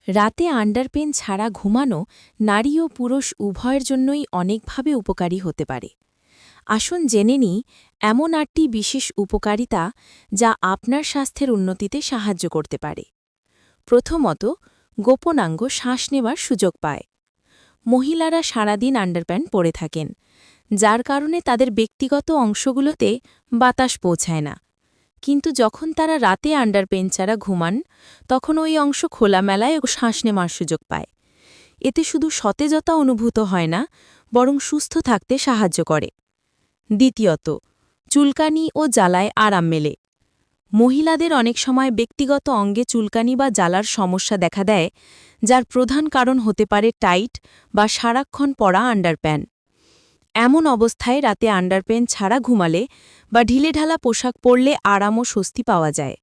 রাতে আন্ডারপেন ছাড়া ঘুমানো নারী ও পুরুষ উভয়ের জন্যই অনেকভাবে উপকারী হতে পারে। আসুন জেনে নিই এমন ৮টি বিশেষ উপকারিতা যা আপনার স্বাস্থ্যের উন্নতিতে সাহায্য করতে পারে। প্রথমত, গোপনাঙ্গ শ্বাস নেওয়ার সুযোগ পায়। মহিলারা সারাদিন আন্ডারপ্যান্ট পরে থাকেন, যার কারণে তাদের ব্যক্তিগত অংশগুলোতে বাতাস পৌঁছায় না। কিন্তু যখন তারা রাতে আন্ডারপেন ছাড়া ঘুমান, তখন ওই অংশ খোলামেলায় ও শ্বাস নেওয়ার সুযোগ পায়। এতে শুধু সতেজতা অনুভূত হয় না, বরং সুস্থ থাকতে সাহায্য করে। দ্বিতীয়ত, চুলকানি ও জ্বালায় আরাম মেলে। মহিলাদের অনেক সময় ব্যক্তিগত অঙ্গে চুলকানি বা জ্বালার সমস্যা দেখা দেয়, যার প্রধান কারণ হতে পারে টাইট বা সারাক্ষণ পরা আন্ডারপ্যান্ট। এমন অবস্থায় রাতে আন্ডারপ্যান্ট ছাড়া ঘুমালে বা ঢিলেঢালা পোশাক পরলে আরাম ও স্বস্তি পাওয়া যায়।